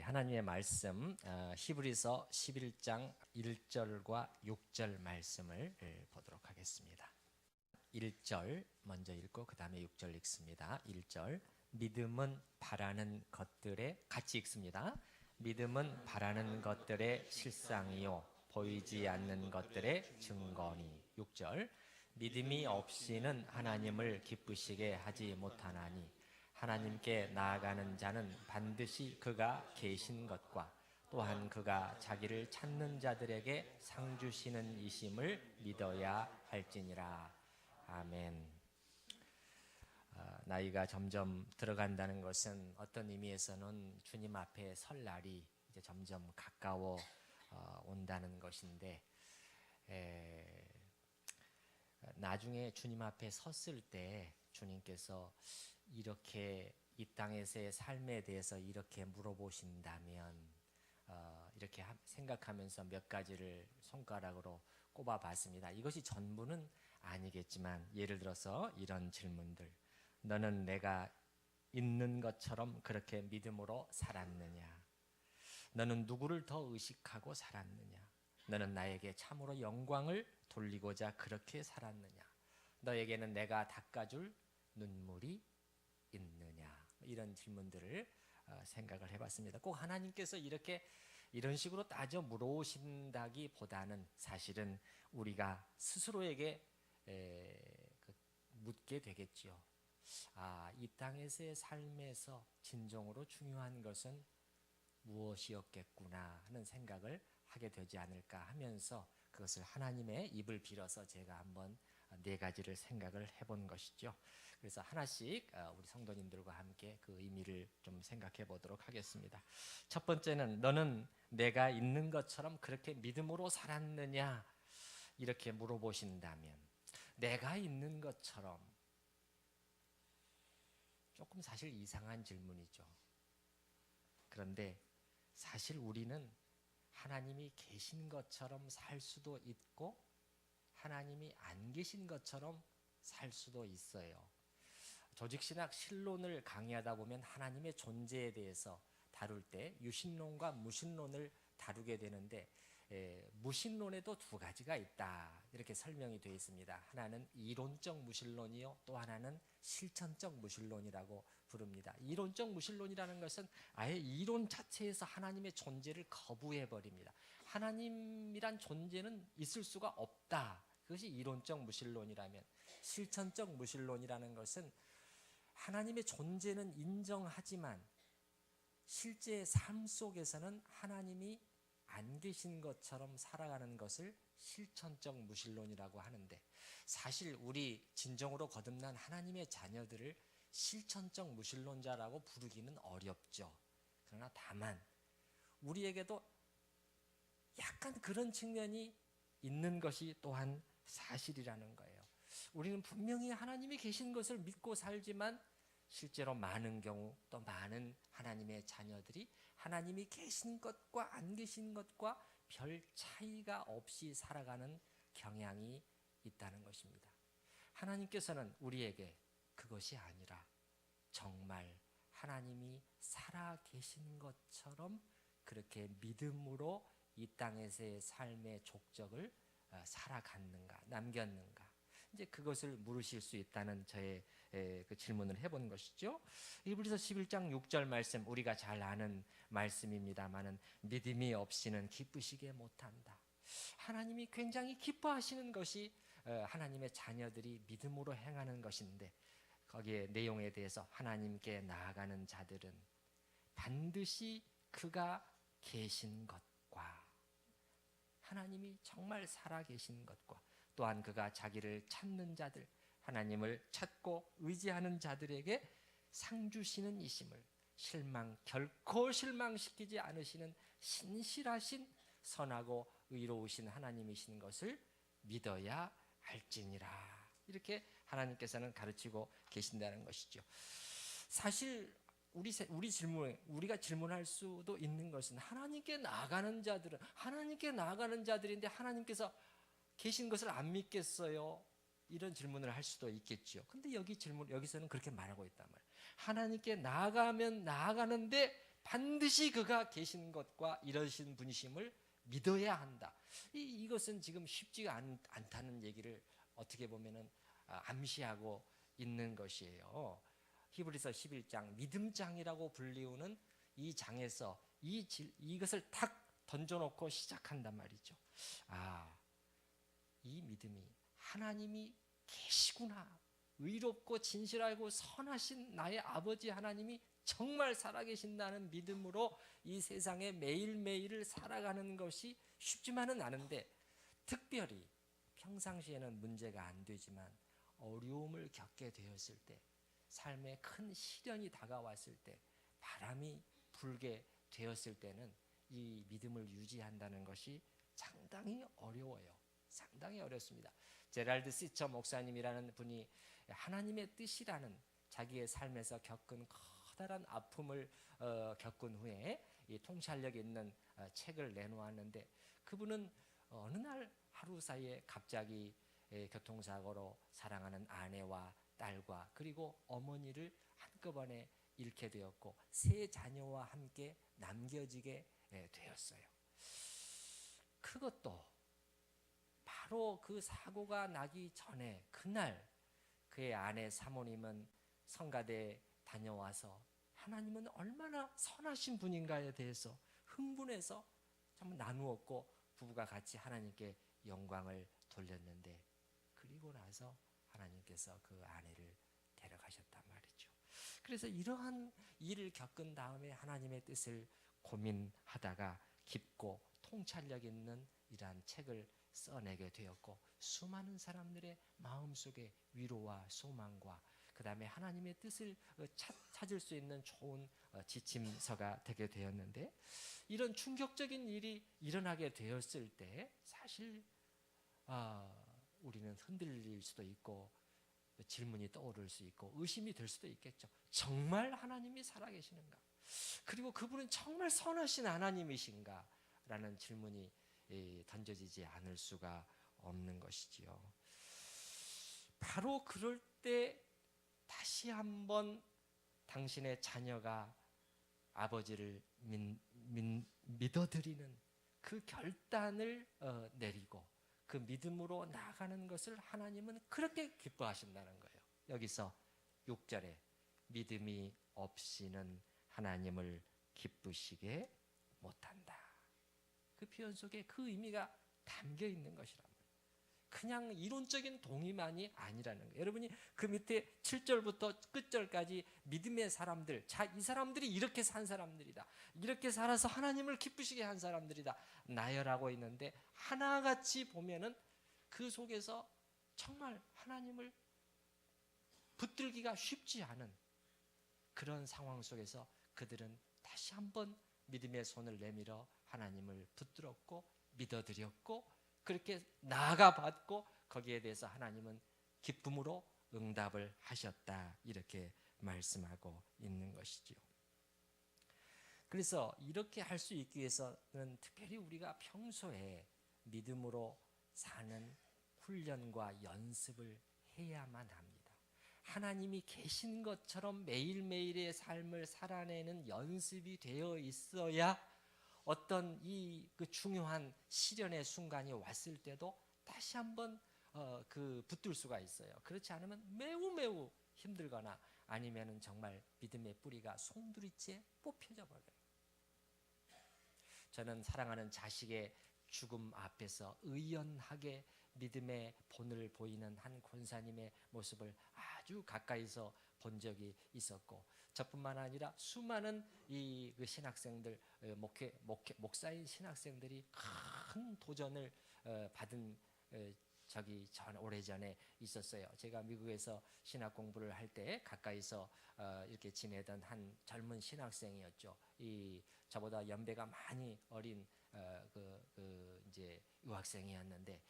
하나님의 말씀 히브리서 11장 1절과 6절 말씀을 보도록 하겠습니다. 1절 먼저 읽고 그 다음에 6절 읽습니다. 1절 믿음은 바라는 것들의 같이 읽습니다. 믿음은 바라는 것들의 실상이요 보이지 않는 것들의 증거니. 6절 믿음이 없이는 하나님을 기쁘시게 하지 못하나니 하나님께 나아가는 자는 반드시 그가 계신 것과 또한 그가 자기를 찾는 자들에게 상 주시는 이심을 믿어야 할지니라. 아멘. 나이가 점점 들어간다는 것은 어떤 의미에서는 주님 앞에 설 날이 이제 점점 가까워 온다는 것인데, 나중에 주님 앞에 섰을 때 주님께서 이렇게 이 땅에서의 삶에 대해서 이렇게 물어보신다면 이렇게 생각하면서 몇 가지를 손가락으로 꼽아봤습니다. 이것이 전부는 아니겠지만 예를 들어서 이런 질문들. 너는 내가 있는 것처럼 그렇게 믿음으로 살았느냐? 너는 누구를 더 의식하고 살았느냐? 너는 나에게 참으로 영광을 돌리고자 그렇게 살았느냐? 너에게는 내가 닦아줄 눈물이 있느냐? 이런 질문들을 생각을 해봤습니다. 꼭 하나님께서 이런 식으로 따져 물어오신다기보다는 사실은 우리가 스스로에게 묻게 되겠죠. 이 땅에서의 삶에서 진정으로 중요한 것은 무엇이었겠구나 하는 생각을 하게 되지 않을까 하면서 그것을 하나님의 입을 빌어서 제가 한번 4가지를 생각을 해본 것이죠. 그래서 하나씩 우리 성도님들과 함께 그 의미를 좀 생각해 보도록 하겠습니다. 첫 번째는 너는 내가 있는 것처럼 그렇게 믿음으로 살았느냐? 이렇게 물어보신다면 내가 있는 것처럼 조금 사실 이상한 질문이죠. 그런데 사실 우리는 하나님이 계신 것처럼 살 수도 있고 하나님이 안 계신 것처럼 살 수도 있어요. 조직신학 신론을 강의하다 보면 하나님의 존재에 대해서 다룰 때 유신론과 무신론을 다루게 되는데 무신론에도 2가지가 있다 이렇게 설명이 되어 있습니다. 하나는 이론적 무신론이요 또 하나는 실천적 무신론이라고 부릅니다. 이론적 무신론이라는 것은 아예 이론 자체에서 하나님의 존재를 거부해 버립니다. 하나님이란 존재는 있을 수가 없다. 그것이 이론적 무신론이라면, 실천적 무신론이라는 것은 하나님의 존재는 인정하지만 실제 삶 속에서는 하나님이 안 계신 것처럼 살아가는 것을 실천적 무신론이라고 하는데, 사실 우리 진정으로 거듭난 하나님의 자녀들을 실천적 무신론자라고 부르기는 어렵죠. 그러나 다만 우리에게도 약간 그런 측면이 있는 것이 또한 사실이라는 거예요. 우리는 분명히 하나님이 계신 것을 믿고 살지만 실제로 많은 경우 또 많은 하나님의 자녀들이 하나님이 계신 것과 안 계신 것과 별 차이가 없이 살아가는 경향이 있다는 것입니다. 하나님께서는 우리에게 그것이 아니라 정말 하나님이 살아 계신 것처럼 그렇게 믿음으로 이 땅에서의 삶의 족적을 살아갔는가, 남겼는가, 이제 그것을 물으실 수 있다는 저의 그 질문을 해본 것이죠. 히브리서 11장 6절 말씀, 우리가 잘 아는 말씀입니다만은 믿음이 없이는 기쁘시게 못한다. 하나님이 굉장히 기뻐하시는 것이 하나님의 자녀들이 믿음으로 행하는 것인데, 거기에 내용에 대해서 하나님께 나아가는 자들은 반드시 그가 계신 것과 하나님이 정말 살아계신 것과 또한 그가 자기를 찾는 자들, 하나님을 찾고 의지하는 자들에게 상 주시는 이심을, 결코 실망시키지 않으시는 신실하신 선하고 의로우신 하나님이신 것을 믿어야 할지니라. 이렇게 하나님께서는 가르치고 계신다는 것이죠. 사실 우리가 질문할 수도 있는 것은 하나님께 나아가는 자들인데 하나님께서 계신 것을 안 믿겠어요? 이런 질문을 할 수도 있겠죠. 근데 여기서는 그렇게 말하고 있단 말이에요. 하나님께 나아가면 나아가는데 반드시 그가 계신 것과 이러신 분이심을 믿어야 한다. 이것은 지금 쉽지가 않다는 얘기를 어떻게 보면은 암시하고 있는 것이에요. 히브리서 11장 믿음장이라고 불리우는 이 장에서 이것을 탁 던져놓고 시작한단 말이죠. 이 믿음이 하나님이 계시구나, 의롭고 진실하고 선하신 나의 아버지 하나님이 정말 살아계신다는 믿음으로 이 세상에 매일매일을 살아가는 것이 쉽지만은 않은데, 특별히 평상시에는 문제가 안 되지만 어려움을 겪게 되었을 때, 삶에 큰 시련이 다가왔을 때, 바람이 불게 되었을 때는 이 믿음을 유지한다는 것이 상당히 어려워요. 상당히 어렵습니다. 제랄드 시처 목사님이라는 분이 하나님의 뜻이라는 자기의 삶에서 겪은 커다란 아픔을 겪은 후에 이 통찰력 있는 책을 내놓았는데, 그분은 어느 날 하루 사이에 갑자기 교통사고로 사랑하는 아내와 딸과 그리고 어머니를 한꺼번에 잃게 되었고, 세 자녀와 함께 남겨지게 되었어요. 그것도 바로 그 사고가 나기 전에 그날 그의 아내 사모님은 성가대에 다녀와서 하나님은 얼마나 선하신 분인가에 대해서 흥분해서 참 나누었고, 부부가 같이 하나님께 영광을 돌렸는데, 그리고 나서 하나님께서 그 아내를 데려가셨단 말이죠. 그래서 이러한 일을 겪은 다음에 하나님의 뜻을 고민하다가 깊고 통찰력 있는 이러한 책을 써내게 되었고, 수많은 사람들의 마음속에 위로와 소망과 그 다음에 하나님의 뜻을 찾을 수 있는 좋은 지침서가 되게 되었는데, 이런 충격적인 일이 일어나게 되었을 때 사실 우리는 흔들릴 수도 있고 질문이 떠오를 수 있고 의심이 될 수도 있겠죠. 정말 하나님이 살아계시는가? 그리고 그분은 정말 선하신 하나님이신가? 라는 질문이 던져지지 않을 수가 없는 것이지요. 바로 그럴 때 다시 한번 당신의 자녀가 아버지를 믿어드리는 그 결단을 내리고 그 믿음으로 나아가는 것을 하나님은 그렇게 기뻐하신다는 거예요. 여기서 6절에 믿음이 없이는 하나님을 기쁘시게 못한다. 그 표현 속에 그 의미가 담겨 있는 것이란 말이에요. 그냥 이론적인 동의만이 아니라는 거예요. 여러분이 그 밑에 7절부터 끝절까지 믿음의 사람들, 자, 이 사람들이 이렇게 산 사람들이다, 이렇게 살아서 하나님을 기쁘시게 한 사람들이다 나열하고 있는데, 하나같이 보면은 그 속에서 정말 하나님을 붙들기가 쉽지 않은 그런 상황 속에서 그들은 다시 한번 믿음의 손을 내밀어 하나님을 붙들었고 믿어드렸고 그렇게 나아가 봤고, 거기에 대해서 하나님은 기쁨으로 응답을 하셨다, 이렇게 말씀하고 있는 것이지요. 그래서 이렇게 할 수 있기 위해서는 특별히 우리가 평소에 믿음으로 사는 훈련과 연습을 해야만 합니다. 하나님이 계신 것처럼 매일매일의 삶을 살아내는 연습이 되어 있어야 어떤 그 중요한 시련의 순간이 왔을 때도 다시 한번 붙들 수가 있어요. 그렇지 않으면 매우 힘들거나 아니면은 정말 믿음의 뿌리가 송두리째 뽑혀져 버려요. 저는 사랑하는 자식의 죽음 앞에서 의연하게 믿음의 본을 보이는 한 권사님의 모습을 아주 가까이서 본 적이 있었고, 저뿐만 아니라 수많은 그 신학생들, 목사인 신학생들이 큰 도전을 받은 적이 오래전에 있었어요. 제가 미국에서 신학 공부를 할 때 가까이서 이렇게 지내던 한 젊은 신학생이었죠. 저보다 연배가 많이 어린 이제 유학생이었는데,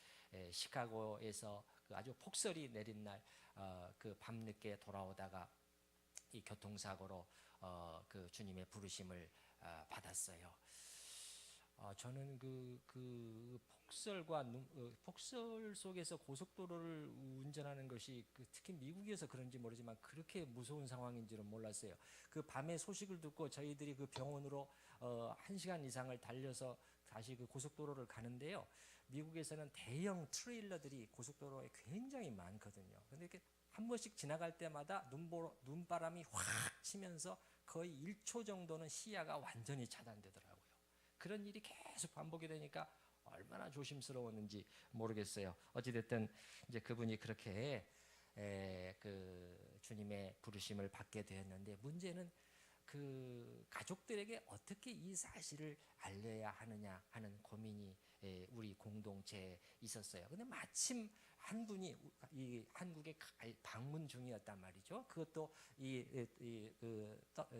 시카고에서 아주 폭설이 내린 날 그 밤늦게 돌아오다가 이 교통사고로 그 주님의 부르심을 받았어요. 저는 그 폭설과 폭설 속에서 고속도로를 운전하는 것이 특히 미국에서 그런지 모르지만 그렇게 무서운 상황인지는 몰랐어요. 그 밤에 소식을 듣고 저희들이 그 병원으로 1시간 이상을 달려서 다시 그 고속도로를 가는데요. 미국에서는 대형 트레일러들이 고속도로에 굉장히 많거든요. 근데 이렇게 한 번씩 지나갈 때마다 눈바람이 확 치면서 거의 1초 정도는 시야가 완전히 차단되더라고요. 그런 일이 계속 반복이 되니까 얼마나 조심스러웠는지 모르겠어요. 어찌됐든 이제 그분이 그렇게 그 주님의 부르심을 받게 되었는데, 문제는 그 가족들에게 어떻게 이 사실을 알려야 하느냐 하는 고민이 우리 공동체에 있었어요. 근데 마침 한 분이 이 한국에 방문 중이었단 말이죠. 그것도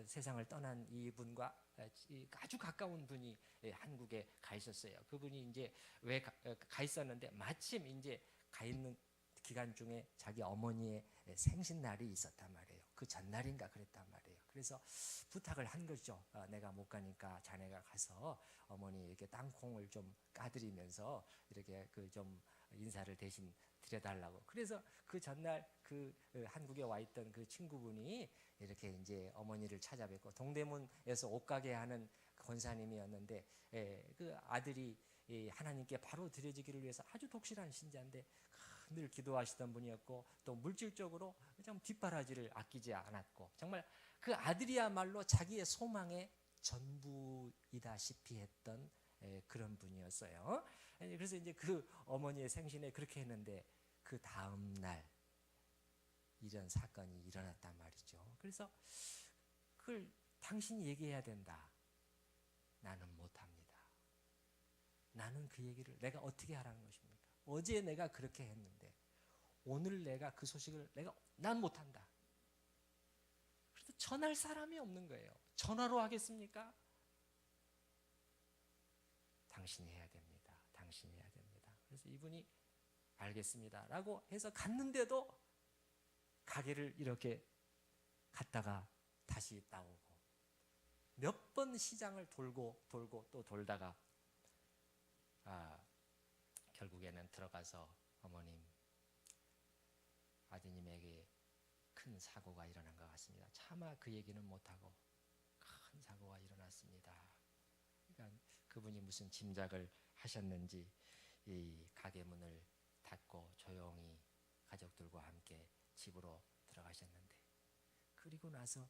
세상을 떠난 이분과 아주 가까운 분이 한국에 가 있었어요. 그분이 이제 왜 가 있었는데, 마침 이제 가 있는 기간 중에 자기 어머니의 생신날이 있었단 말이에요. 그 전날인가 그랬단 말이에요. 그래서 부탁을 한 거죠. 내가 못 가니까 자네가 가서 어머니 이렇게 땅콩을 좀 까드리면서 이렇게 그 좀 인사를 대신 드려달라고. 그래서 그 전날 그 한국에 와 있던 그 친구분이 이렇게 이제 어머니를 찾아뵙고, 동대문에서 옷가게 하는 권사님이었는데 그 아들이 하나님께 바로 드려지기를 위해서 아주 독실한 신자인데 늘 기도하시던 분이었고, 또 물질적으로 좀 뒷바라지를 아끼지 않았고, 정말 그 아들이야말로 자기의 소망의 전부이다시피 했던 그런 분이었어요. 그래서 이제 그 어머니의 생신에 그렇게 했는데, 그 다음 날 이런 사건이 일어났단 말이죠. 그래서 그걸 당신이 얘기해야 된다. 나는 못합니다. 나는 그 얘기를 내가 어떻게 하라는 것입니까? 어제 내가 그렇게 했는데 오늘 내가 그 소식을 난 못한다. 그래도 전할 사람이 없는 거예요. 전화로 하겠습니까? 당신이 해야 됩니다. 당신이 해야 됩니다. 그래서 이분이 알겠습니다 라고 해서 갔는데도 가게를 이렇게 갔다가 다시 나오고, 몇 번 시장을 돌고 또 돌다가 결국에는 들어가서 어머님, 아드님에게 큰 사고가 일어난 것 같습니다. 차마 그 얘기는 못하고 큰 사고가 일어났습니다. 그러니까 그분이 무슨 짐작을 하셨는지 이 가게 문을 닫고 조용히 가족들과 함께 집으로 들어가셨는데, 그리고 나서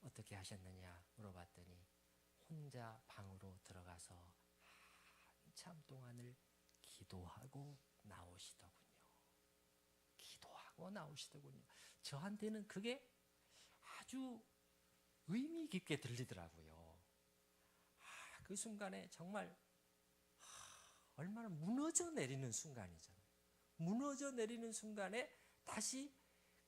어떻게 하셨느냐 물어봤더니 혼자 방으로 들어가서 한참 동안을 기도하고 나오시더군요. 기도하고 나오시더군요. 저한테는 그게 아주 의미 깊게 들리더라고요. 그 순간에 정말 얼마나 무너져 내리는 순간이잖아요. 무너져 내리는 순간에 다시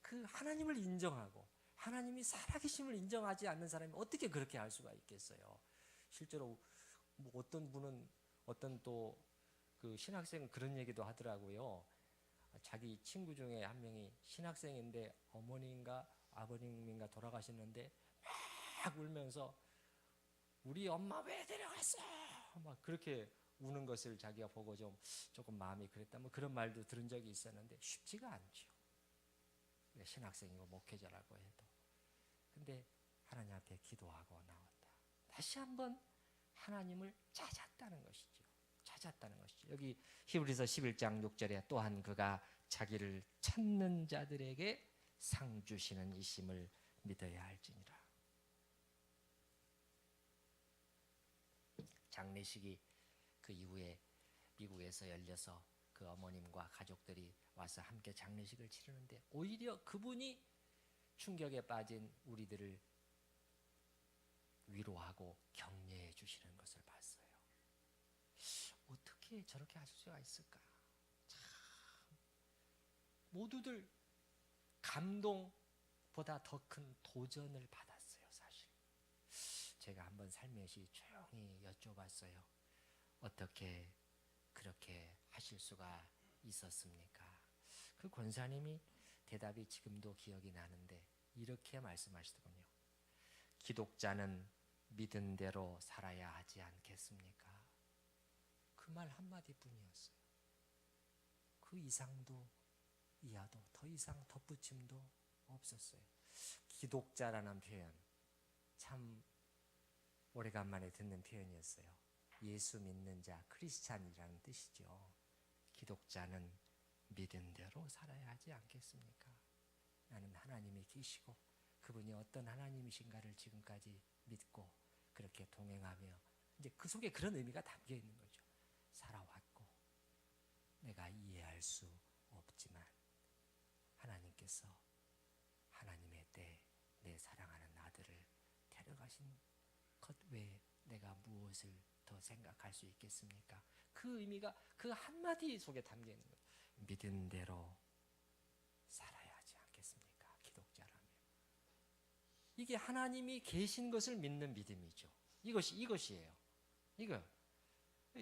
그 하나님을 인정하고 하나님이 살아계심을 인정하지 않는 사람이 어떻게 그렇게 할 수가 있겠어요. 실제로 뭐 어떤 분은, 어떤 또 그 신학생은 그런 얘기도 하더라고요. 자기 친구 중에 한 명이 신학생인데 어머니인가 아버님인가 돌아가셨는데 막 울면서 우리 엄마 왜 데려갔어? 막 그렇게 우는 것을 자기가 보고 조금 마음이 그랬다, 뭐 그런 말도 들은 적이 있었는데, 쉽지가 않죠. 신학생이고 목회자라고 해도. 근데 하나님 앞에 기도하고 나왔다. 다시 한번 하나님을 찾았다는 것이죠. 찾았다는 것이죠. 여기 히브리서 11장 6절에 또한 그가 자기를 찾는 자들에게 상 주시는 이심을 믿어야 할지니라. 장례식이 그 이후에 미국에서 열려서 그 어머님과 가족들이 와서 함께 장례식을 치르는데, 오히려 그분이 충격에 빠진 우리들을 위로하고 격려해 주시는 것을 봤어요. 어떻게 저렇게 하실 수가 있을까? 참, 모두들 감동보다 더 큰 도전을 받았어요. 사실 제가 한번 살며시 조용히 여쭤봤어요. 어떻게 그렇게 하실 수가 있었습니까? 그 권사님이 대답이 지금도 기억이 나는데 이렇게 말씀하시더군요. 기독자는 믿은 대로 살아야 하지 않겠습니까? 그 말 한마디뿐이었어요. 그 이상도 이하도 더 이상 덧붙임도 없었어요. 기독자라는 표현 참 오래간만에 듣는 표현이었어요. 예수 믿는 자, 크리스찬이라는 뜻이죠. 기독자는 믿은 대로 살아야 하지 않겠습니까? 나는 하나님이 계시고 그분이 어떤 하나님이신가를 지금까지 믿고 그렇게 동행하며 이제 그 속에 그런 의미가 담겨 있는 거죠. 살아왔고 내가 이해할 수 없지만 하나님께서 하나님의 때 내 사랑하는 아들을 데려가신 것 외에 내가 무엇을 더 생각할 수 있겠습니까? 그 의미가 그 한마디 속에 담겨 있는 거예요. 믿은 대로 살아야 하지 않겠습니까? 기독자라면. 이게 하나님이 계신 것을 믿는 믿음이죠. 이것이에요. 이거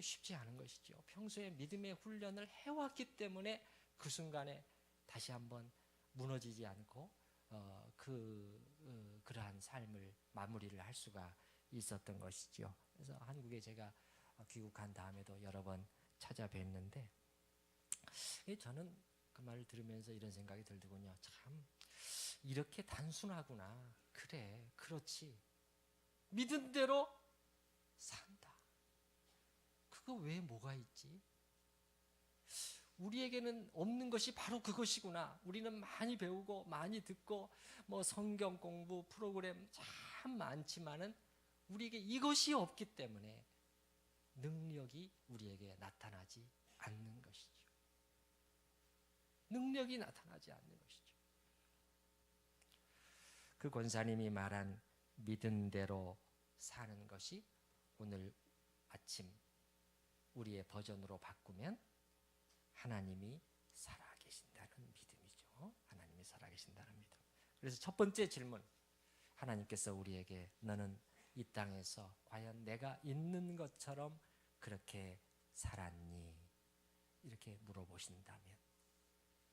쉽지 않은 것이죠. 평소에 믿음의 훈련을 해왔기 때문에 그 순간에 다시 한번 무너지지 않고 그러한 삶을 마무리를 할 수가 있었던 것이죠. 그래서 한국에 제가 귀국한 다음에도 여러 번 찾아뵀는데 저는 그 말을 들으면서 이런 생각이 들더군요. 참 이렇게 단순하구나. 그래, 그렇지. 믿은 대로 산다. 그거 외에 뭐가 있지? 우리에게는 없는 것이 바로 그것이구나. 우리는 많이 배우고 많이 듣고 뭐 성경 공부 프로그램 참 많지만은 우리에게 이것이 없기 때문에 능력이 우리에게 나타나지 않는 것이죠. 능력이 나타나지 않는 것이죠. 그 권사님이 말한 믿은 대로 사는 것이 오늘 아침 우리의 버전으로 바꾸면 하나님이 살아계신다는 믿음이죠. 하나님이 살아계신다는 믿음. 그래서 첫 번째 질문, 하나님께서 우리에게 너는 이 땅에서 과연 내가 있는 것처럼 그렇게 살았니? 이렇게 물어보신다면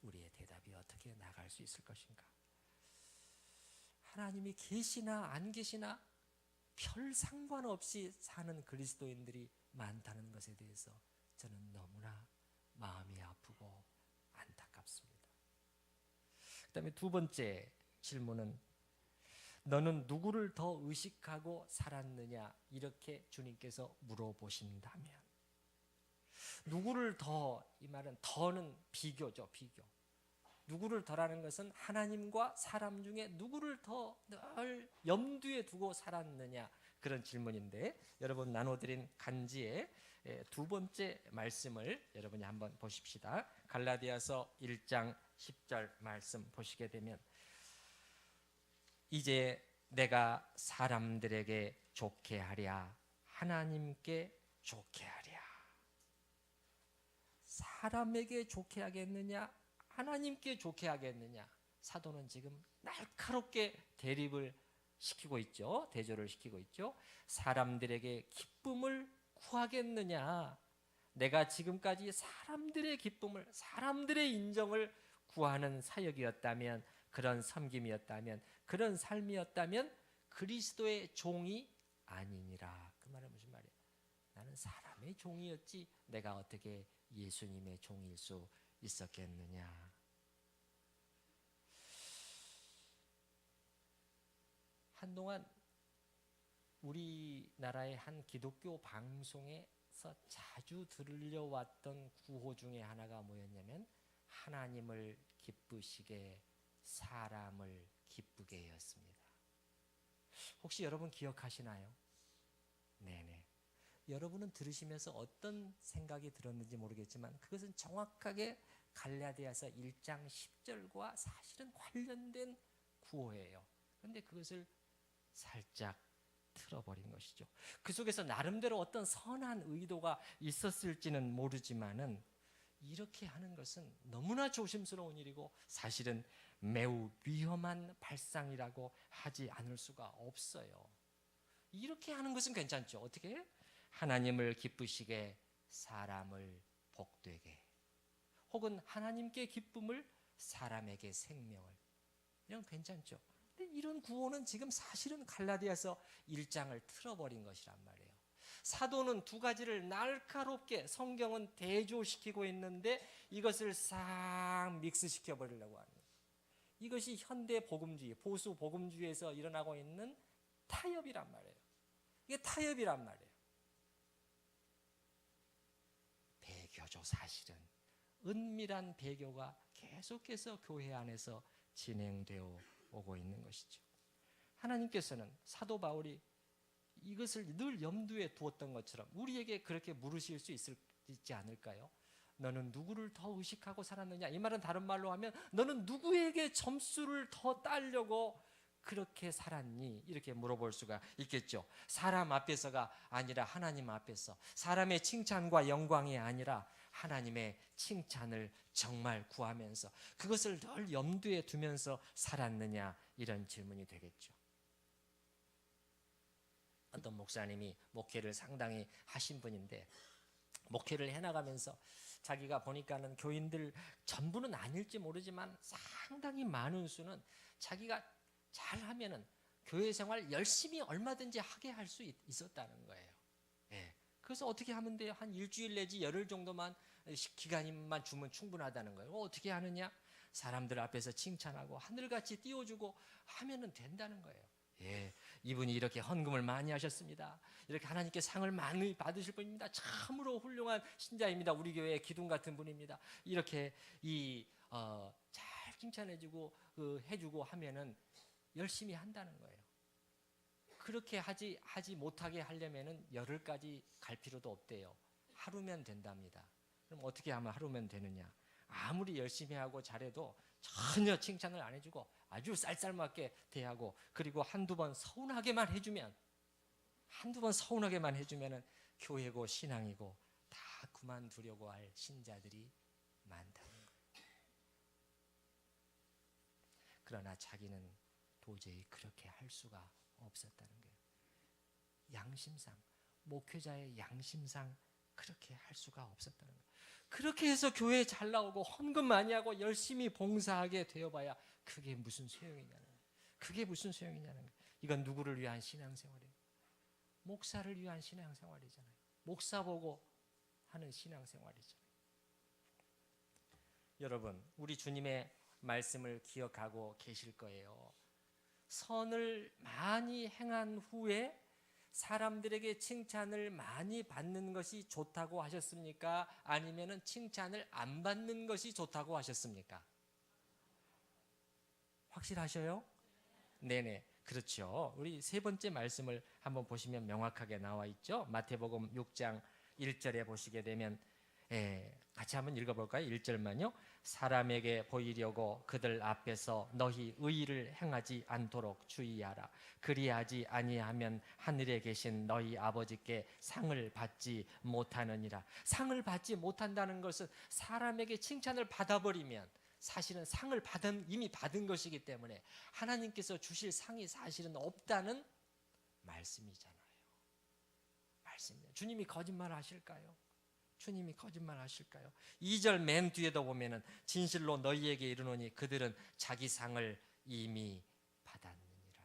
우리의 대답이 어떻게 나갈 수 있을 것인가? 하나님이 계시나 안 계시나 별 상관없이 사는 그리스도인들이 많다는 것에 대해서 저는 너무나 마음이 아프고 안타깝습니다. 그 다음에 두 번째 질문은 너는 누구를 더 의식하고 살았느냐? 이렇게 주님께서 물어보신다면 누구를 더, 이 말은 더는 비교죠. 비교. 누구를 더라는 것은 하나님과 사람 중에 누구를 더 늘 염두에 두고 살았느냐, 그런 질문인데 여러분 나눠드린 간지의 두 번째 말씀을 여러분이 한번 보십시다. 갈라디아서 1장 10절 말씀 보시게 되면 이제 내가 사람들에게 좋게 하랴 하나님께 좋게 하랴. 사람에게 좋게 하겠느냐 하나님께 좋게 하겠느냐. 사도는 지금 날카롭게 대립을 시키고 있죠. 대조를 시키고 있죠. 사람들에게 기쁨을 구하겠느냐, 내가 지금까지 사람들의 기쁨을, 사람들의 인정을 구하는 사역이었다면, 그런 섬김이었다면, 그런 삶이었다면 그리스도의 종이 아니니라. 그 말은 무슨 말이에요? 나는 사람의 종이었지 내가 어떻게 예수님의 종일 수 있었겠느냐. 한동안 우리나라의 한 기독교 방송에서 자주 들려왔던 구호 중에 하나가 뭐였냐면 하나님을 기쁘시게 사람을 기쁘게 였습니다. 혹시 여러분 기억하시나요? 네네. 여러분은 들으시면서 어떤 생각이 들었는지 모르겠지만 그것은 정확하게 갈라디아서 1장 10절과 사실은 관련된 구호예요. 그런데 그것을 살짝 틀어버린 것이죠. 그 속에서 나름대로 어떤 선한 의도가 있었을지는 모르지만은 이렇게 하는 것은 너무나 조심스러운 일이고 사실은 매우 위험한 발상이라고 하지 않을 수가 없어요. 이렇게 하는 것은 괜찮죠. 어떻게? 하나님을 기쁘시게 사람을 복되게, 혹은 하나님께 기쁨을 사람에게 생명을, 이런 괜찮죠. 근데 이런 구호는 지금 사실은 갈라디아서 1장을 틀어버린 것이란 말이에요. 사도는 두 가지를 날카롭게 성경은 대조시키고 있는데 이것을 싹 믹스시켜 버리려고 하는 거예요. 이것이 현대 복음주의, 보수 복음주의에서 일어나고 있는 타협이란 말이에요. 이게 타협이란 말이에요. 배교죠. 사실은 은밀한 배교가 계속해서 교회 안에서 진행되어 오고 있는 것이죠. 하나님께서는 사도 바울이 이것을 늘 염두에 두었던 것처럼 우리에게 그렇게 물으실 수 있지 않을까요? 너는 누구를 더 의식하고 살았느냐? 이 말은 다른 말로 하면 너는 누구에게 점수를 더 따려고 그렇게 살았니? 이렇게 물어볼 수가 있겠죠. 사람 앞에서가 아니라 하나님 앞에서, 사람의 칭찬과 영광이 아니라 하나님의 칭찬을 정말 구하면서 그것을 늘 염두에 두면서 살았느냐? 이런 질문이 되겠죠. 어떤 목사님이 목회를 상당히 하신 분인데 목회를 해나가면서 자기가 보니까는 교인들 전부는 아닐지 모르지만 상당히 많은 수는 자기가 잘하면은 교회 생활 열심히 얼마든지 하게 할 수 있었다는 거예요. 예. 그래서 어떻게 하면 돼요? 한 일주일 내지 열흘 정도만 기간만 주면 충분하다는 거예요. 어떻게 하느냐? 사람들 앞에서 칭찬하고 하늘같이 띄워주고 하면은 된다는 거예요. 예, 이분이 이렇게 헌금을 많이 하셨습니다. 이렇게 하나님께 상을 많이 받으실 분입니다. 참으로 훌륭한 신자입니다. 우리 교회의 기둥 같은 분입니다. 이렇게 잘 칭찬해주고 해주고 하면은 열심히 한다는 거예요. 그렇게 하지 못하게 하려면은 열흘까지 갈 필요도 없대요. 하루면 된답니다. 그럼 어떻게 하면 하루면 되느냐? 아무리 열심히 하고 잘해도 전혀 칭찬을 안 해주고 아주 쌀쌀맞게 대하고 그리고 한두 번 서운하게만 해주면 교회고 신앙이고 다 그만두려고 할 신자들이 많다는 거예요. 그러나 자기는 도저히 그렇게 할 수가 없었다는 거예요. 양심상, 목회자의 양심상 그렇게 할 수가 없었다는 거예요. 그렇게 해서 교회에 잘 나오고 헌금 많이 하고 열심히 봉사하게 되어봐야 그게 무슨 소용이냐는 거예요. 그게 무슨 소용이냐는 거예요. 이건 누구를 위한 신앙생활이에요? 목사를 위한 신앙생활이잖아요. 목사 보고 하는 신앙생활이잖아요. 여러분, 우리 주님의 말씀을 기억하고 계실 거예요. 선을 많이 행한 후에 사람들에게 칭찬을 많이 받는 것이 좋다고 하셨습니까? 아니면은 칭찬을 안 받는 것이 좋다고 하셨습니까? 확실하셔요? 네네, 그렇죠. 우리 세 번째 말씀을 한번 보시면 명확하게 나와 있죠. 마태복음 6장 1절에 보시게 되면 같이 한번 읽어볼까요? 1절만요. 사람에게 보이려고 그들 앞에서 너희 의를 행하지 않도록 주의하라. 그리하지 아니하면 하늘에 계신 너희 아버지께 상을 받지 못하느니라. 상을 받지 못한다는 것은 사람에게 칭찬을 받아버리면 사실은 상을 이미 받은 것이기 때문에 하나님께서 주실 상이 사실은 없다는 말씀이잖아요. 말씀이에요. 주님이 거짓말 하실까요? 주님이 거짓말 하실까요? 2절 맨 뒤에도 보면은 진실로 너희에게 이르노니 그들은 자기 상을 이미 받았느니라.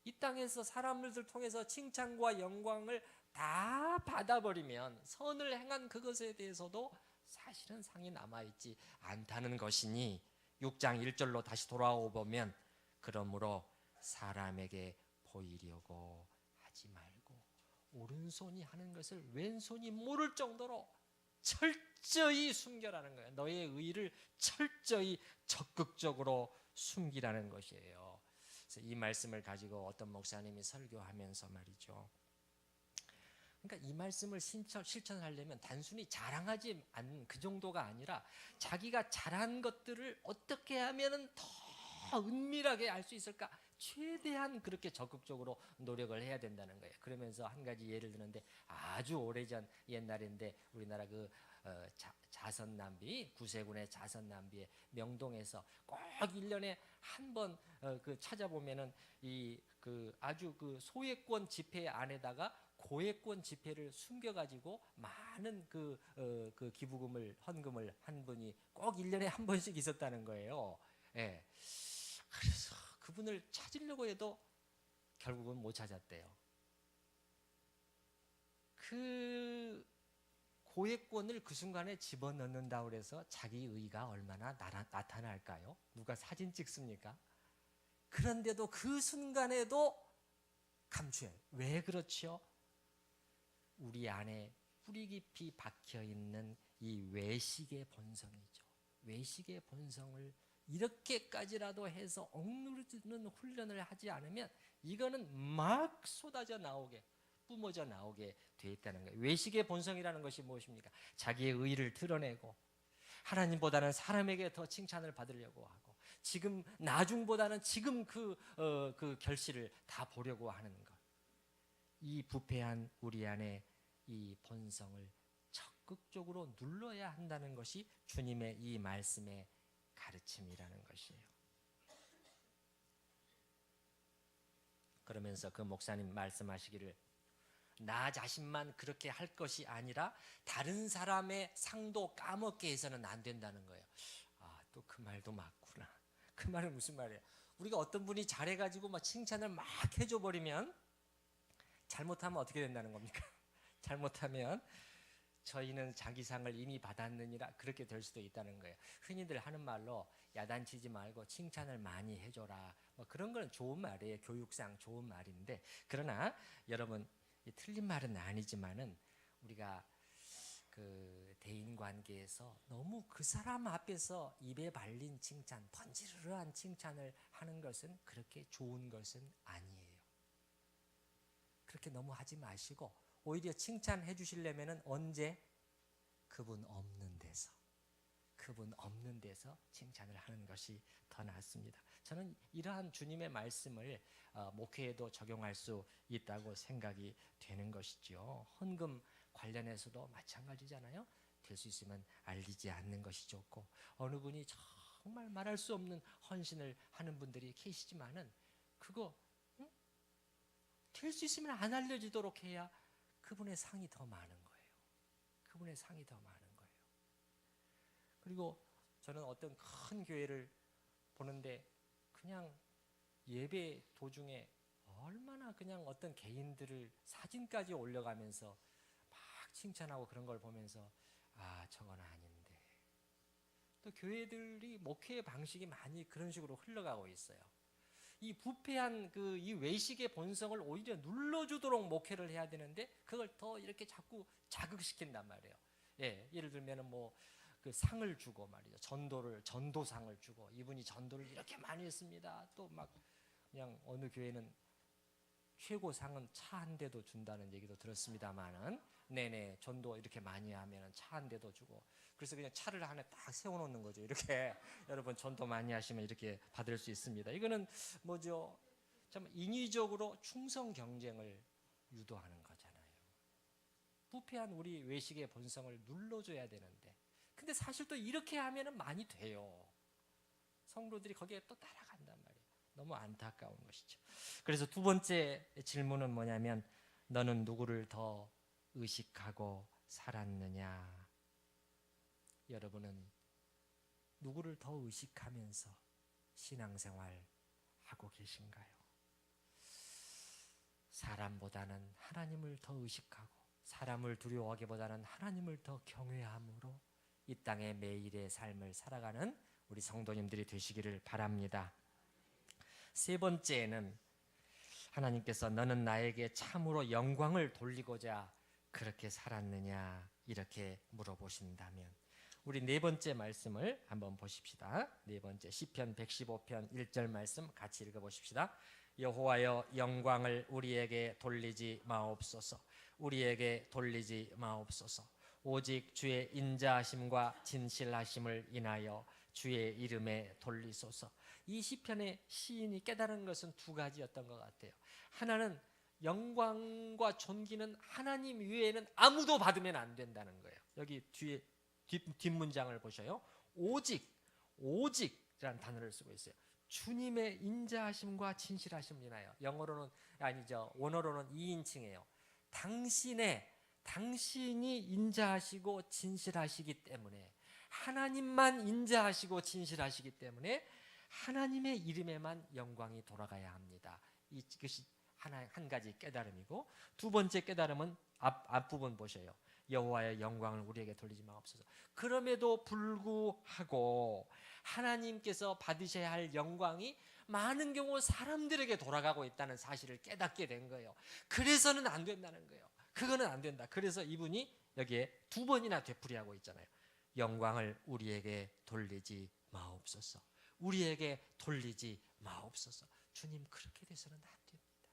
이 땅에서 사람들을 통해서 칭찬과 영광을 다 받아버리면 선을 행한 그것에 대해서도 사실은 상이 남아있지 않다는 것이니 6장 1절로 다시 돌아오 보면 그러므로 사람에게 보이려고 하지 말고 오른손이 하는 것을 왼손이 모를 정도로 철저히 숨겨라는 거예요. 너의 의를 철저히 적극적으로 숨기라는 것이에요. 그래서 이 말씀을 가지고 어떤 목사님이 설교하면서 말이죠. 그러니까 이 말씀을 실천하려면 단순히 자랑하지 않는 그 정도가 아니라 자기가 잘한 것들을 어떻게 하면 더 은밀하게 알 수 있을까? 최대한 그렇게 적극적으로 노력을 해야 된다는 거예요. 그러면서 한 가지 예를 드는데 아주 오래전 옛날인데 우리나라 자선남비 구세군의 자선남비의 명동에서 꼭 1년에 한 번 찾아보면은 아주 소외권 집회 안에다가 고액권 지폐를 숨겨가지고 많은 기부금을 헌금을 한 분이 꼭 1년에 한 번씩 있었다는 거예요. 예. 그래서 그분을 찾으려고 해도 결국은 못 찾았대요. 그 고액권을 그 순간에 집어넣는다고 그래서 자기 의가 얼마나 나타날까요? 누가 사진 찍습니까? 그런데도 그 순간에도 감추해요. 왜 그렇지요? 우리 안에 뿌리 깊이 박혀있는 이 외식의 본성이죠. 외식의 본성을 이렇게까지라도 해서 억누르는 훈련을 하지 않으면 이거는 막 쏟아져 나오게, 뿜어져 나오게 돼 있다는 거예요. 외식의 본성이라는 것이 무엇입니까? 자기의 의를 드러내고 하나님보다는 사람에게 더 칭찬을 받으려고 하고 지금 나중보다는 지금 그 결실을 다 보려고 하는 것. 이 부패한 우리 안에 이 본성을 적극적으로 눌러야 한다는 것이 주님의 이 말씀의 가르침이라는 것이에요. 그러면서 그 목사님 말씀하시기를 나 자신만 그렇게 할 것이 아니라 다른 사람의 상도 까먹게 해서는 안 된다는 거예요. 아, 또 그 말도 맞구나. 그 말은 무슨 말이에요? 우리가 어떤 분이 잘해가지고 막 칭찬을 막 해줘 버리면 잘못하면 어떻게 된다는 겁니까? 잘못하면 저희는 자기 상을 이미 받았느니라 그렇게 될 수도 있다는 거예요. 흔히들 하는 말로 야단치지 말고 칭찬을 많이 해줘라. 뭐 그런 건 좋은 말이에요. 교육상 좋은 말인데 그러나 여러분 틀린 말은 아니지만은 우리가 그 대인 관계에서 너무 그 사람 앞에서 입에 발린 칭찬, 번지르르한 칭찬을 하는 것은 그렇게 좋은 것은 아니에요. 그렇게 너무 하지 마시고 오히려 칭찬해 주시려면은 언제? 그분 없는 데서 칭찬을 하는 것이 더 낫습니다. 저는 이러한 주님의 말씀을 목회에도 적용할 수 있다고 생각이 되는 것이죠. 헌금 관련해서도 마찬가지잖아요. 될 수 있으면 알리지 않는 것이 좋고 어느 분이 정말 말할 수 없는 헌신을 하는 분들이 계시지만은 그거 될 수 있으면 안 알려지도록 해야 그분의 상이 더 많은 거예요. 그분의 상이 더 많은 거예요. 그리고 저는 어떤 큰 교회를 보는데 그냥 예배 도중에 얼마나 그냥 어떤 개인들을 사진까지 올려가면서 막 칭찬하고 그런 걸 보면서 아, 저건 아닌데. 또 교회들이 목회의 방식이 많이 그런 식으로 흘러가고 있어요. 이 부패한 이 외식의 본성을 오히려 눌러주도록 목회를 해야 되는데 그걸 더 이렇게 자꾸 자극시킨단 말이에요. 예, 예를 들면은 뭐 그 상을 주고 말이죠. 전도상을 주고 이분이 전도를 이렇게 많이 했습니다. 또 막 그냥 어느 교회는 최고상은 차 한 대도 준다는 얘기도 들었습니다만은 네네 전도 이렇게 많이 하면은 차 한 대도 주고 그래서 그냥 차를 하나 딱 세워놓는 거죠. 이렇게 여러분 전도 많이 하시면 이렇게 받을 수 있습니다. 이거는 뭐죠? 참 인위적으로 충성 경쟁을 유도하는 거잖아요. 부패한 우리 외식의 본성을 눌러줘야 되는데 근데 사실 또 이렇게 하면은 많이 돼요. 성도들이 거기에 또 따라간단 말이에요. 너무 안타까운 것이죠. 그래서 두 번째 질문은 뭐냐면 너는 누구를 더 의식하고 살았느냐? 여러분은 누구를 더 의식하면서 신앙생활 하고 계신가요? 사람보다는 하나님을 더 의식하고 사람을 두려워하기보다는 하나님을 더 경외함으로 이 땅의 매일의 삶을 살아가는 우리 성도님들이 되시기를 바랍니다. 세 번째는 하나님께서 너는 나에게 참으로 영광을 돌리고자 그렇게 살았느냐 이렇게 물어보신다면 우리 네 번째 말씀을 한번 보십시다. 네 번째 시편 115편 1절 말씀 같이 읽어보십시다. 여호와여 영광을 우리에게 돌리지 마옵소서. 우리에게 돌리지 마옵소서. 오직 주의 인자하심과 진실하심을 인하여 주의 이름에 돌리소서. 이 시편의 시인이 깨달은 것은 두 가지였던 것 같아요. 하나는 영광과 존귀는 하나님 외에는 아무도 받으면 안 된다는 거예요. 여기 뒤에 뒷문장을 보셔요. 오직이라는 단어를 쓰고 있어요. 주님의 인자하심과 진실하심을 인하여. 영어로는 아니죠. 원어로는 2인칭이에요. 당신이 인자하시고 진실하시기 때문에 하나님만 인자하시고 진실하시기 때문에 하나님의 이름에만 영광이 돌아가야 합니다. 이것이 한 가지 깨달음이고, 두 번째 깨달음은 앞부분 보셔요. 여호와의 영광을 우리에게 돌리지 마옵소서. 그럼에도 불구하고 하나님께서 받으셔야 할 영광이 많은 경우 사람들에게 돌아가고 있다는 사실을 깨닫게 된 거예요. 그래서는 안 된다는 거예요. 그거는 안 된다. 그래서 이분이 여기에 두 번이나 되풀이하고 있잖아요. 영광을 우리에게 돌리지 마옵소서. 우리에게 돌리지 마옵소서. 주님, 그렇게 돼서는 안 됩니다.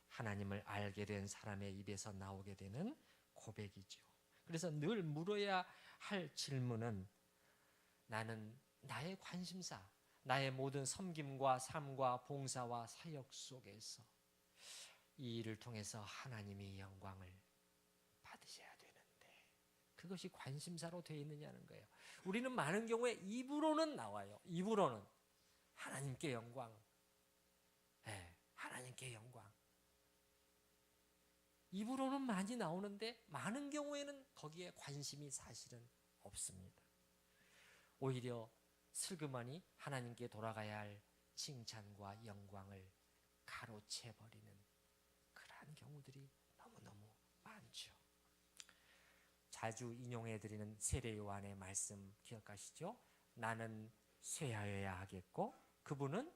하나님을 알게 된 사람의 입에서 나오게 되는 고백이죠. 그래서 늘 물어야 할 질문은, 나는 나의 관심사, 나의 모든 섬김과 삶과 봉사와 사역 속에서 이 일을 통해서 하나님이 영광을 받으셔야 되는데 그것이 관심사로 되어 있느냐는 거예요. 우리는 많은 경우에 입으로는 나와요. 입으로는 하나님께 영광, 하나님께 영광, 입으로는 많이 나오는데 많은 경우에는 거기에 관심이 사실은 없습니다. 오히려 슬그머니 하나님께 돌아가야 할 칭찬과 영광을 가로채버리는 그러한 경우들이 너무너무 많죠. 자주 인용해드리는 세례 요한의 말씀 기억하시죠? 나는 쇠하여야 하겠고 그분은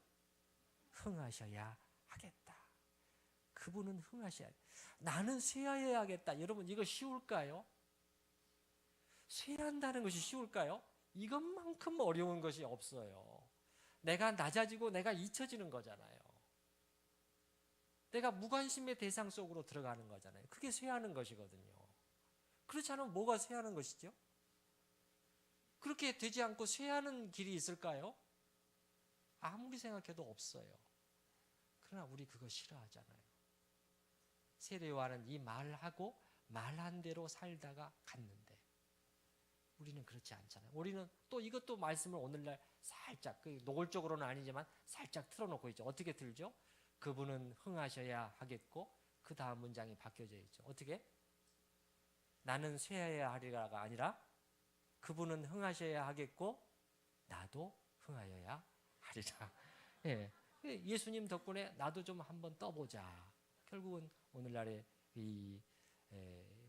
흥하셔야 하겠다. 그분은 흥하셔야 하겠다. 나는 쇠하여야 하겠다. 여러분, 이거 쉬울까요? 쇠한다는 것이 쉬울까요? 이것만큼 어려운 것이 없어요. 내가 낮아지고 내가 잊혀지는 거잖아요. 내가 무관심의 대상 속으로 들어가는 거잖아요. 그게 쇠하는 것이거든요. 그렇지 않으면 뭐가 쇠하는 것이죠? 그렇게 되지 않고 쇠하는 길이 있을까요? 아무리 생각해도 없어요. 그러나 우리 그거 싫어하잖아요. 세례 요한은 이 말하고 말한 대로 살다가 갔는데 우리는 그렇지 않잖아요. 우리는 또 이것도 말씀을 오늘날 살짝, 노골적으로는 아니지만 살짝 틀어놓고 있죠. 어떻게 틀죠? 그분은 흥하셔야 하겠고 그 다음 문장이 바뀌어져 있죠. 어떻게? 나는 쇠하여야 하리라가 아니라 그분은 흥하셔야 하겠고 나도 흥하여야 하리라. 예. 예수님 덕분에 나도 좀 한번 떠보자. 결국은 오늘날의 이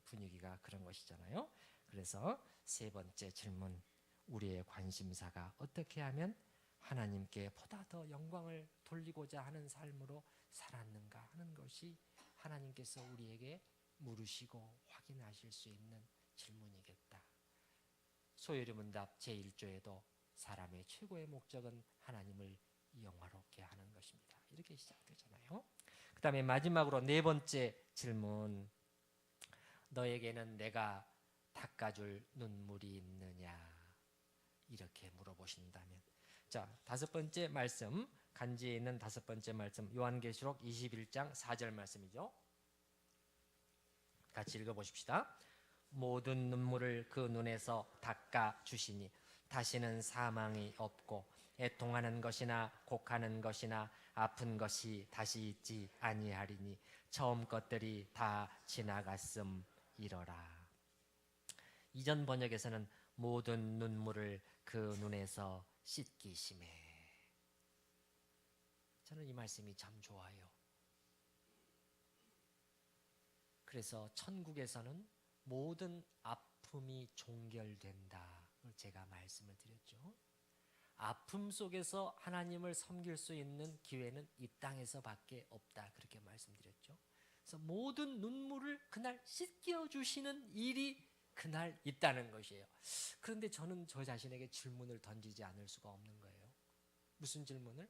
분위기가 그런 것이잖아요. 그래서 세 번째 질문, 우리의 관심사가 어떻게 하면 하나님께 보다 더 영광을 돌리고자 하는 삶으로 살았는가 하는 것이 하나님께서 우리에게 물으시고 확인하실 수 있는 질문이겠다. 소요리문답 제1조에도 사람의 최고의 목적은 하나님을 영화롭게 하는 것입니다. 이렇게 시작되잖아요. 그 다음에 마지막으로 네 번째 질문, 너에게는 내가 닦아줄 눈물이 있느냐? 이렇게 물어보신다면, 자, 다섯 번째 말씀, 간지에 있는 다섯 번째 말씀, 요한계시록 21장 4절 말씀이죠. 같이 읽어보십시다. 모든 눈물을 그 눈에서 닦아 주시니 다시는 사망이 없고 애통하는 것이나 곡하는 것이나 아픈 것이 다시 있지 아니하리니 처음 것들이 다 지나갔음이러라. 이전 번역에서는 모든 눈물을 그 눈에서 씻기심에. 저는 이 말씀이 참 좋아요. 그래서 천국에서는 모든 아픔이 종결된다. 제가 말씀을 드렸죠. 아픔 속에서 하나님을 섬길 수 있는 기회는 이 땅에서밖에 없다. 그렇게 말씀드렸죠. 그래서 모든 눈물을 그날 씻겨주시는 일이 그날 있다는 것이에요. 그런데 저는 저 자신에게 질문을 던지지 않을 수가 없는 거예요. 무슨 질문을?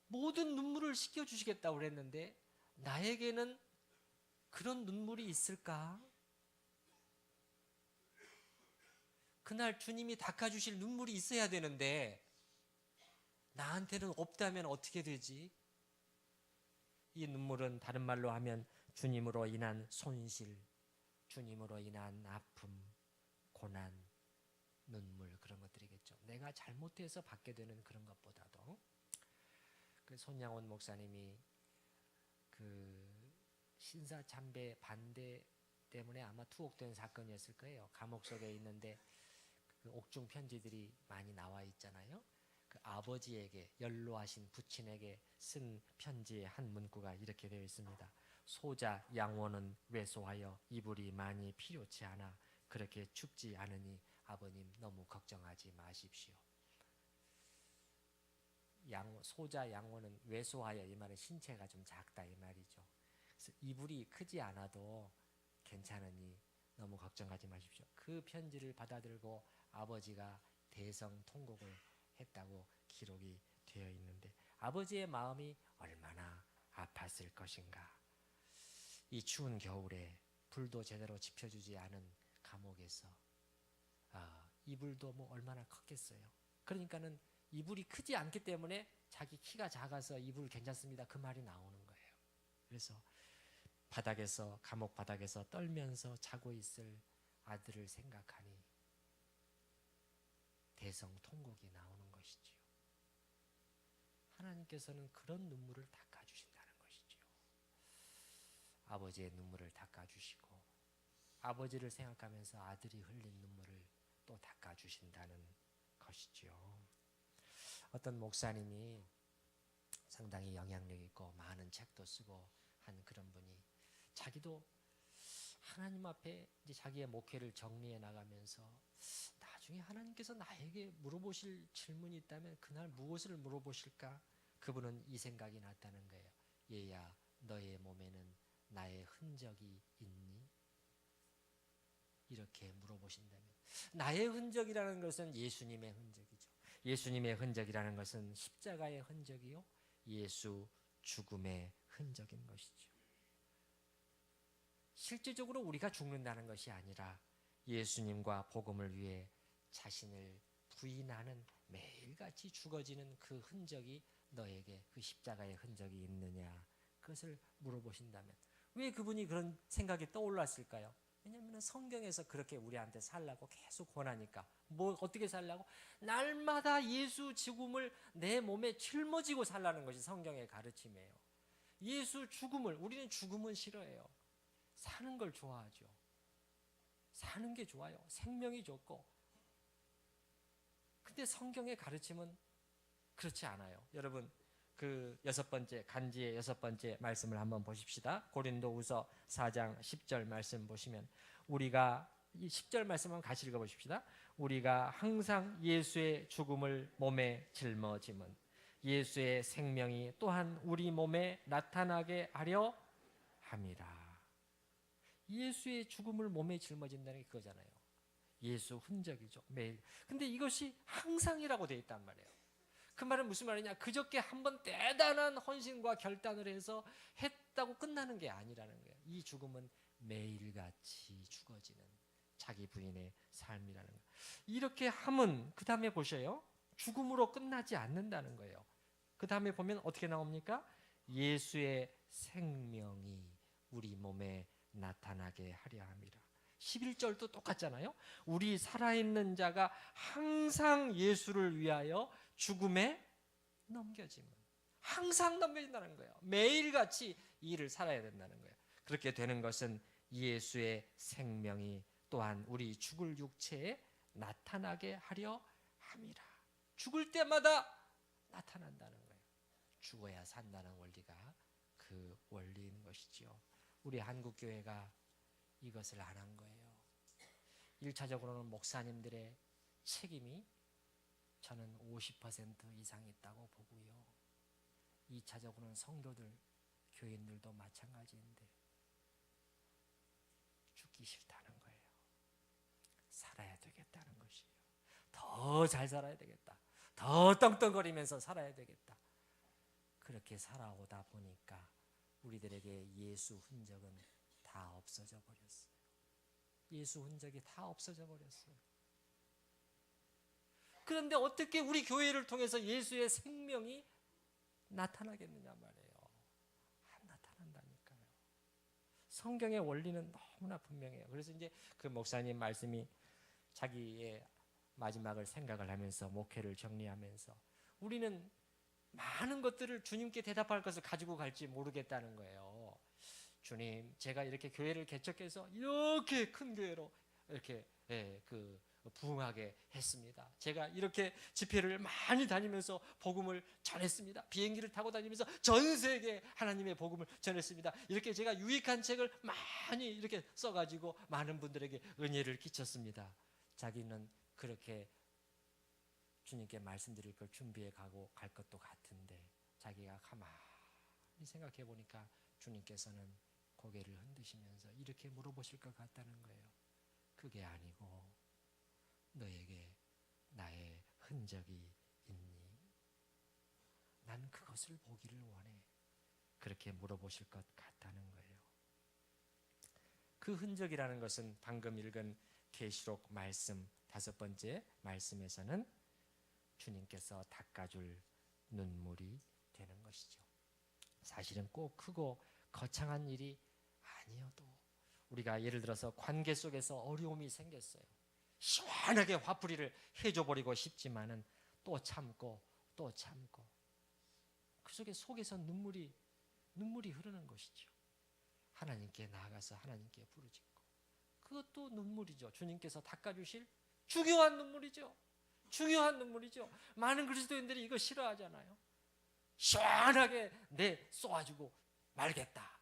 모든 눈물을 씻겨주시겠다고 그랬는데 나에게는 그런 눈물이 있을까? 그날 주님이 닦아주실 눈물이 있어야 되는데 나한테는 없다면 어떻게 되지? 이 눈물은 다른 말로 하면 주님으로 인한 손실, 주님으로 인한 아픔, 고난, 눈물, 그런 것들이겠죠. 내가 잘못해서 받게 되는 그런 것보다도. 그 손양원 목사님이 그 신사 참배 반대 때문에 아마 투옥된 사건이었을 거예요. 감옥 속에 있는데 그 옥중 편지들이 많이 나와 있잖아요. 그 아버지에게 연로하신 부친에게 쓴 편지의 한 문구가 이렇게 되어 있습니다. 소자 양원은 왜소하여 이불이 많이 필요치 않아 그렇게 춥지 않으니 아버님 너무 걱정하지 마십시오. 소자 양원은 왜소하여, 이 말은 신체가 좀 작다 이 말이죠. 그래서 이불이 크지 않아도 괜찮으니 너무 걱정하지 마십시오. 그 편지를 받아들고 아버지가 대성통곡을 했다고 기록이 되어 있는데, 아버지의 마음이 얼마나 아팠을 것인가. 이 추운 겨울에 불도 제대로 지펴주지 않은 감옥에서 이불도 뭐 얼마나 컸겠어요. 그러니까는 이불이 크지 않기 때문에 자기 키가 작아서 이불 괜찮습니다 그 말이 나오는 거예요. 그래서 감옥 바닥에서 떨면서 자고 있을 아들을 생각하니 대성통곡이 나오는 것이지요. 하나님께서는 그런 눈물을 닦아주신다는 것이지요. 아버지의 눈물을 닦아주시고 아버지를 생각하면서 아들이 흘린 눈물을 또 닦아주신다는 것이지요. 어떤 목사님이 상당히 영향력 있고 많은 책도 쓰고 한 그런 분이 자기도 하나님 앞에 이제 자기의 목회를 정리해 나가면서 나중에 하나님께서 나에게 물어보실 질문이 있다면 그날 무엇을 물어보실까? 그분은 이 생각이 났다는 거예요. 얘야, 너의 몸에는 나의 흔적이 있니? 이렇게 물어보신다면, 나의 흔적이라는 것은 예수님의 흔적이죠. 예수님의 흔적이라는 것은 십자가의 흔적이요, 예수 죽음의 흔적인 것이죠. 실제적으로 우리가 죽는다는 것이 아니라 예수님과 복음을 위해 자신을 부인하는, 매일같이 죽어지는 그 흔적이 너에게, 그 십자가의 흔적이 있느냐, 그것을 물어보신다면 왜 그분이 그런 생각이 떠올랐을까요? 왜냐하면 성경에서 그렇게 우리한테 살라고 계속 권하니까. 어떻게 살라고? 날마다 예수 죽음을 내 몸에 짊어지고 살라는 것이 성경의 가르침이에요. 예수 죽음을, 우리는 죽음은 싫어해요. 사는 걸 좋아하죠. 사는 게 좋아요. 생명이 좋고. 근데 성경의 가르침은 그렇지 않아요. 여러분, 그 간지의 6번째 말씀을 한번 보십시다. 고린도후서 4장 10절 말씀 보시면, 우리가 이 10절 말씀 한번 같이 읽어보십시다. 우리가 항상 예수의 죽음을 몸에 짊어짐은 예수의 생명이 또한 우리 몸에 나타나게 하려 함이라. 예수의 죽음을 몸에 짊어진다는 게 그거잖아요. 예수 흔적이죠, 매일. 근데 이것이 항상이라고 되어 있단 말이에요. 그 말은 무슨 말이냐? 그저께 한번 대단한 헌신과 결단을 해서 했다고 끝나는 게 아니라는 거예요. 이 죽음은 매일같이 죽어지는 자기 부인의 삶이라는 거예요. 이렇게 하면 그 다음에 보셔요. 죽음으로 끝나지 않는다는 거예요. 그 다음에 보면 어떻게 나옵니까? 예수의 생명이 우리 몸에 나타나게 하려 함이라. 11절도 똑같잖아요. 우리 살아있는 자가 항상 예수를 위하여 죽음에 넘겨짐은, 항상 넘겨진다는 거예요. 매일같이 이 일을 살아야 된다는 거예요. 그렇게 되는 것은 예수의 생명이 또한 우리 죽을 육체에 나타나게 하려 함이라. 죽을 때마다 나타난다는 거예요. 죽어야 산다는 원리가 그 원리인 것이지요. 우리 한국교회가 이것을 안 한 거예요. 1차적으로는 목사님들의 책임이 저는 50% 이상 있다고 보고요. 2차적으로는 성도들, 교인들도 마찬가지인데 죽기 싫다는 거예요. 살아야 되겠다는 것이에요. 더 잘 살아야 되겠다. 더 떵떵거리면서 살아야 되겠다. 그렇게 살아오다 보니까 우리들에게 예수 흔적은 다 없어져 버렸어요. 예수 흔적이 다 없어져 버렸어요. 그런데 어떻게 우리 교회를 통해서 예수의 생명이 나타나겠느냐 말이에요. 안 나타난다니까요. 성경의 원리는 너무나 분명해요. 그래서 이제 그 목사님 말씀이 자기의 마지막을 생각을 하면서 목회를 정리하면서, 우리는 많은 것들을 주님께 대답할 것을 가지고 갈지 모르겠다는 거예요. 주님, 제가 이렇게 교회를 개척해서 이렇게 큰 교회로 이렇게 부응하게 했습니다. 제가 이렇게 집회를 많이 다니면서 복음을 전했습니다. 비행기를 타고 다니면서 전 세계에 하나님의 복음을 전했습니다. 이렇게 제가 유익한 책을 많이 이렇게 써가지고 많은 분들에게 은혜를 끼쳤습니다. 자기는 그렇게 주님께 말씀드릴 걸 준비해 가고 갈 것도 같은데 자기가 가만히 생각해 보니까 주님께서는 고개를 흔드시면서 이렇게 물어보실 것 같다는 거예요. 그게 아니고 너에게 나의 흔적이 있니? 난 그것을 보기를 원해. 그렇게 물어보실 것 같다는 거예요. 그 흔적이라는 것은 방금 읽은 계시록 말씀 5번째 말씀에서는 주님께서 닦아줄 눈물이 되는 것이죠. 사실은 꼭 크고 거창한 일이 아니어도 우리가 예를 들어서 관계 속에서 어려움이 생겼어요. 시원하게 화풀이를 해줘버리고 싶지만은 또 참고 또 참고 그 속에서 눈물이 흐르는 것이죠. 하나님께 나아가서 하나님께 부르짖고 그것도 눈물이죠. 주님께서 닦아주실 중요한 눈물이죠. 중요한 눈물이죠. 많은 그리스도인들이 이거 싫어하잖아요. 시원하게 내 쏘아주고 말겠다.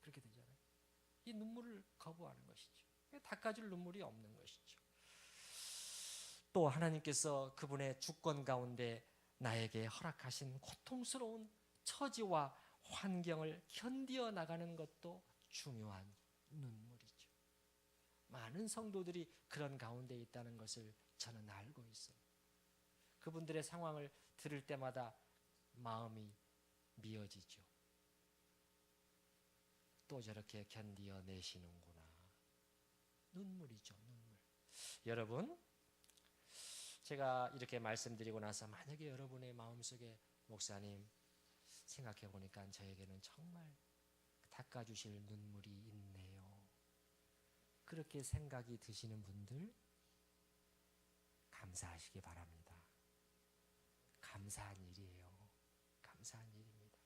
그렇게 되잖아요. 이 눈물을 거부하는 것이죠. 닦아줄 눈물이 없는 것이죠. 또 하나님께서 그분의 주권 가운데 나에게 허락하신 고통스러운 처지와 환경을 견디어 나가는 것도 중요한 눈물이죠. 많은 성도들이 그런 가운데 있다는 것을 저는 알고 있어요. 그분들의 상황을 들을 때마다 마음이 미어지죠. 또 저렇게 견디어 내시는구나. 눈물이죠, 눈물. 여러분, 제가 이렇게 말씀드리고 나서 만약에 여러분의 마음속에 목사님 생각해 보니까 저에게는 정말 닦아주실 눈물이 있네요. 그렇게 생각이 드시는 분들 감사하시기 바랍니다. 감사한 일이에요. 감사한 일입니다.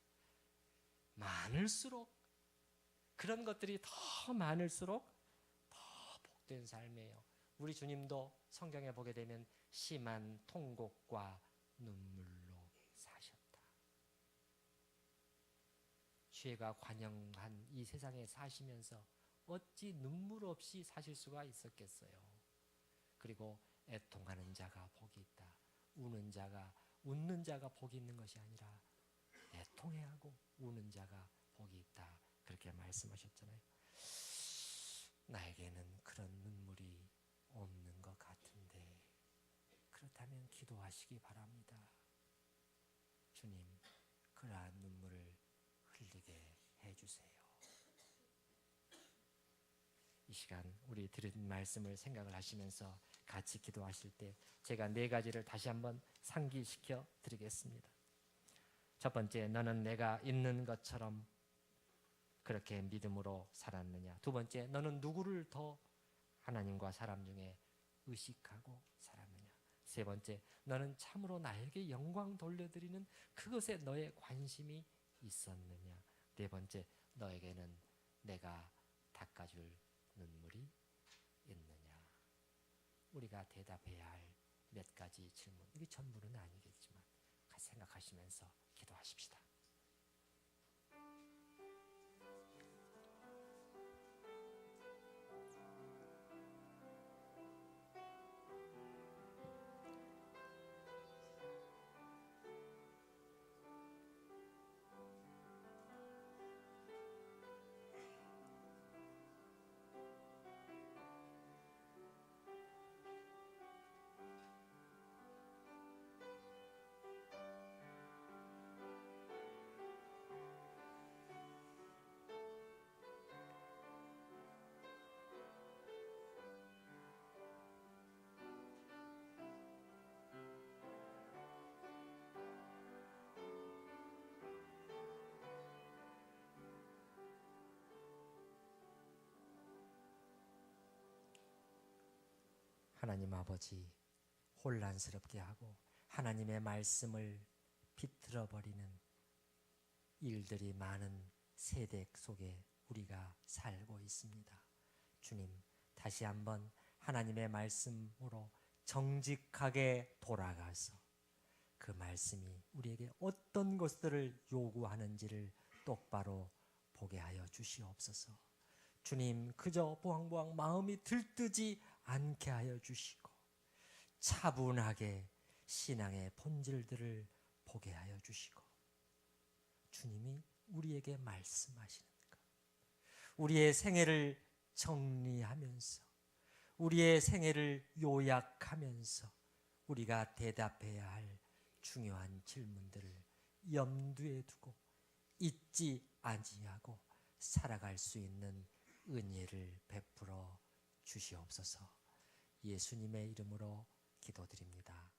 많을수록 그런 것들이 더 많을수록 더 복된 삶이에요. 우리 주님도 성경에 보게 되면 심한 통곡과 눈물로 사셨다. 죄가 관영한 이 세상에 사시면서 어찌 눈물 없이 사실 수가 있었겠어요. 그리고 애통하는 자가 복이 있다. 웃는 자가 복이 있는 것이 아니라 애통해하고 우는 자가 복이 있다. 그렇게 말씀하셨잖아요. 나에게는 그런 눈물이 없는 것 같은데 그렇다면 기도하시기 바랍니다. 주님, 그러한 눈물을 흘리게 해주세요. 이 시간 우리 들은 말씀을 생각을 하시면서 같이 기도하실 때 제가 4가지를 다시 한번 상기시켜 드리겠습니다. 첫 번째, 너는 내가 있는 것처럼 그렇게 믿음으로 살았느냐. 두 번째, 너는 누구를 더 하나님과 사람 중에 의식하고 살았느냐. 세 번째, 너는 참으로 나에게 영광 돌려드리는 그것에 너의 관심이 있었느냐. 네 번째, 너에게는 내가 닦아줄 눈물이 있느냐. 우리가 대답해야 할 몇 가지 질문, 이게 전부는 아니겠지만 같이 생각하시면서 기도하십시다. 하나님 아버지, 혼란스럽게 하고 하나님의 말씀을 비틀어 버리는 일들이 많은 세대 속에 우리가 살고 있습니다. 주님, 다시 한번 하나님의 말씀으로 정직하게 돌아가서 그 말씀이 우리에게 어떤 것들을 요구하는지를 똑바로 보게 하여 주시옵소서. 주님, 그저 보항보항 마음이 들뜨지 않게 하여 주시고 차분하게 신앙의 본질들을 보게 하여 주시고 주님이 우리에게 말씀하시는 것, 우리의 생애를 정리하면서 우리의 생애를 요약하면서 우리가 대답해야 할 중요한 질문들을 염두에 두고 잊지 아니하고 살아갈 수 있는 은혜를 베풀어 주시옵소서. 예수님의 이름으로 기도드립니다.